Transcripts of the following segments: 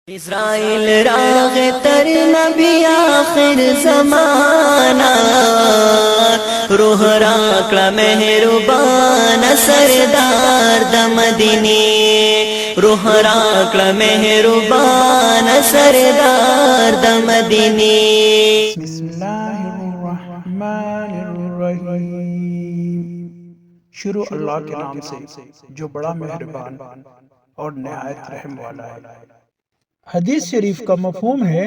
اسرائیل راغ تر نبی آخر زمانہ، روح راکڑا مہربان سردار د مدینے، روح راکڑا مہربان سردار د مدینے۔ بسم اللہ الرحمن الرحیم۔ شروع اللہ کے نام سے جو بڑا مہربان اور نہایت رحم والا ہے۔ حدیث شریف کا مفہوم ہے،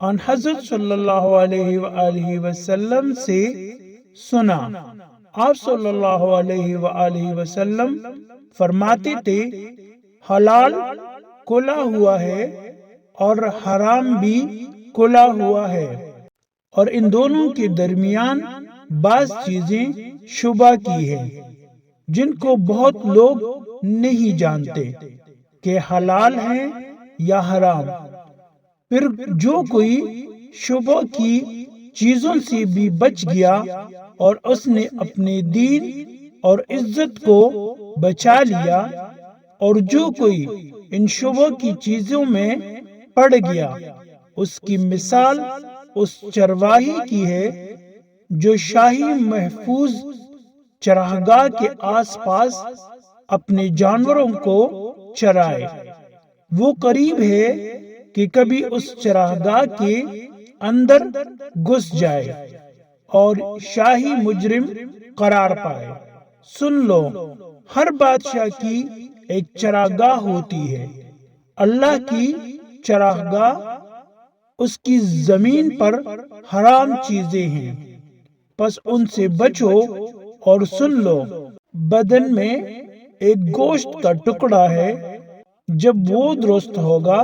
ان حضرت صلی اللہ علیہ وآلہ وسلم سے سنا، آپ صلی اللہ علیہ وآلہ وسلم فرماتے تھے، حلال کھلا ہوا ہے اور حرام بھی کھلا ہوا ہے، اور ان دونوں کے درمیان بعض چیزیں شبہ کی ہیں جن کو بہت لوگ نہیں جانتے کہ حلال ہیں یا حرام۔ پھر جو کوئی شبہ کی چیزوں سے بھی بچ گیا اور اس نے اپنے دین اور عزت کو بچا لیا، اور جو کوئی ان شبہ کی چیزوں میں پڑ گیا، اس کی مثال اس چرواہی کی ہے جو شاہی محفوظ چراگاہ کے آس پاس اپنے جانوروں کو چرائے۔ وہ قریب ہے کہ کبھی اس چراگاہ کے اندر گھس جائے اور شاہی مجرم قرار پائے۔ سن لو، ہر بادشاہ کی ایک چراگاہ ہوتی ہے۔ اللہ کی چراگاہ اس کی زمین پر حرام چیزیں ہیں، پس ان سے بچو۔ اور سن لو، بدن میں ایک گوشت کا ٹکڑا ہے، جب وہ درست ہوگا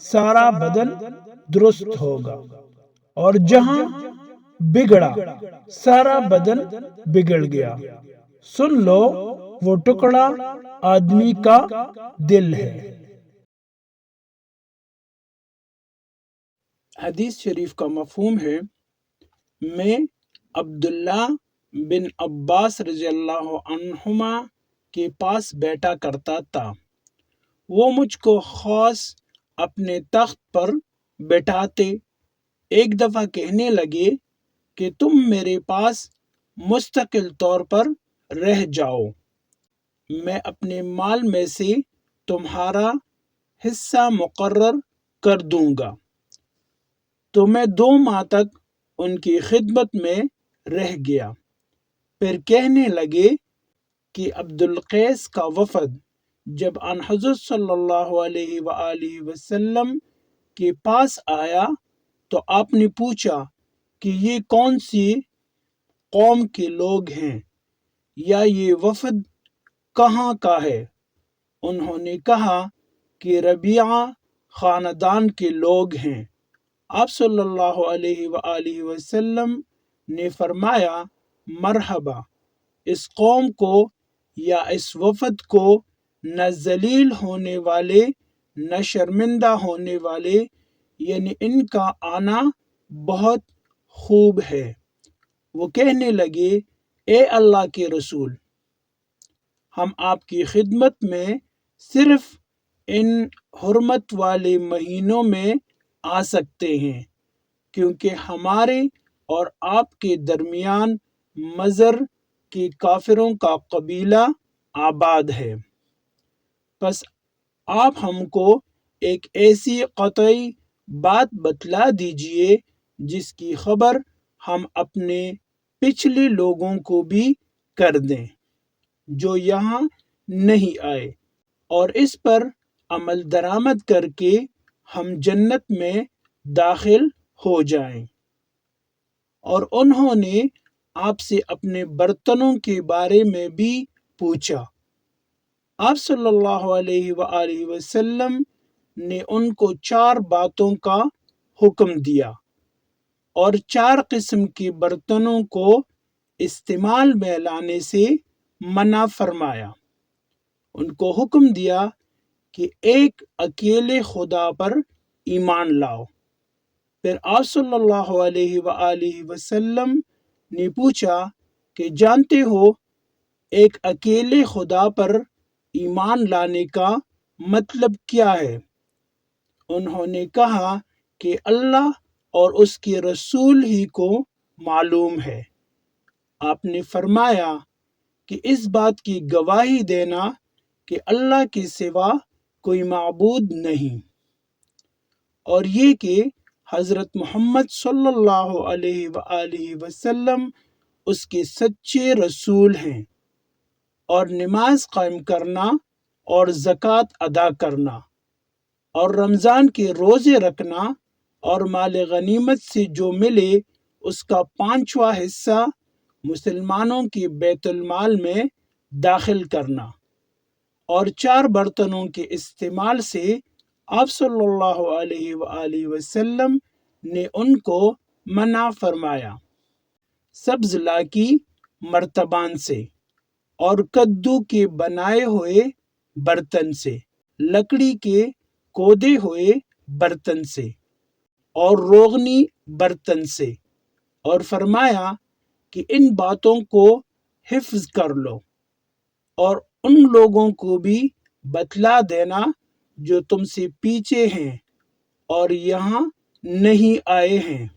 سارا بدن درست ہوگا، اور جہاں بگڑا سارا بدن بگڑ گیا۔ سن لو، وہ ٹکڑا آدمی کا دل ہے۔ حدیث شریف کا مفہوم ہے، میں عبداللہ بن عباس رضی اللہ عنہما کے پاس بیٹھا کرتا تھا۔ وہ مجھ کو خاص اپنے تخت پر بٹھاتے، ایک دفعہ کہنے لگے کہ تم میرے پاس مستقل طور پر رہ جاؤ، میں اپنے مال میں سے تمہارا حصہ مقرر کر دوں گا۔ تو میں 2 ماہ تک ان کی خدمت میں رہ گیا۔ پھر کہنے لگے کہ عبدالقیس کا وفد جب ان حضرت صلی اللہ علیہ وآلہ وسلم کے پاس آیا تو آپ نے پوچھا کہ یہ کون سی قوم کے لوگ ہیں، یا یہ وفد کہاں کا ہے؟ انہوں نے کہا کہ ربیعہ خاندان کے لوگ ہیں۔ آپ صلی اللہ علیہ وآلہ وسلم نے فرمایا، مرحبا، اس قوم کو یا اس وفد کو نہ ذلیل ہونے والے نہ شرمندہ ہونے والے، یعنی ان کا آنا بہت خوب ہے۔ وہ کہنے لگے، اے اللہ کے رسول، ہم آپ کی خدمت میں صرف ان حرمت والے مہینوں میں آ سکتے ہیں، کیونکہ ہمارے اور آپ کے درمیان مضر کے کافروں کا قبیلہ آباد ہے۔ پس آپ ہم کو ایک ایسی قطعی بات بتلا دیجئے جس کی خبر ہم اپنے پچھلے لوگوں کو بھی کر دیں جو یہاں نہیں آئے، اور اس پر عمل درآمد کر کے ہم جنت میں داخل ہو جائیں۔ اور انہوں نے آپ سے اپنے برتنوں کے بارے میں بھی پوچھا۔ آپ صلی اللہ علیہ وآلہ وسلم نے ان کو 4 باتوں کا حکم دیا اور 4 قسم کے برتنوں کو استعمال میں لانے سے منع فرمایا۔ ان کو حکم دیا کہ ایک اکیلے خدا پر ایمان لاؤ۔ پھر آپ صلی اللہ علیہ وآلہ وسلم نے پوچھا کہ جانتے ہو ایک اکیلے خدا پر ایمان لانے کا مطلب کیا ہے؟ انہوں نے کہا کہ اللہ اور اس کے رسول ہی کو معلوم ہے۔ آپ نے فرمایا کہ اس بات کی گواہی دینا کہ اللہ کے سوا کوئی معبود نہیں، اور یہ کہ حضرت محمد صلی اللہ علیہ وآلہ وسلم اس کے سچے رسول ہیں، اور نماز قائم کرنا اور زکوٰۃ ادا کرنا اور رمضان کے روزے رکھنا اور مال غنیمت سے جو ملے اس کا 5واں حصہ مسلمانوں کے بیت المال میں داخل کرنا، اور 4 برتنوں کے استعمال سے آپ صلی اللہ علیہ وآلہ وسلم نے ان کو منع فرمایا۔ سبز لاکی مرتبان سے اور کدو کے بنائے ہوئے برتن سے، لکڑی کے کھودے ہوئے برتن سے اور روغنی برتن سے، اور فرمایا کہ ان باتوں کو حفظ کر لو اور ان لوگوں کو بھی بتلا دینا جو تم سے پیچھے ہیں اور یہاں نہیں آئے ہیں۔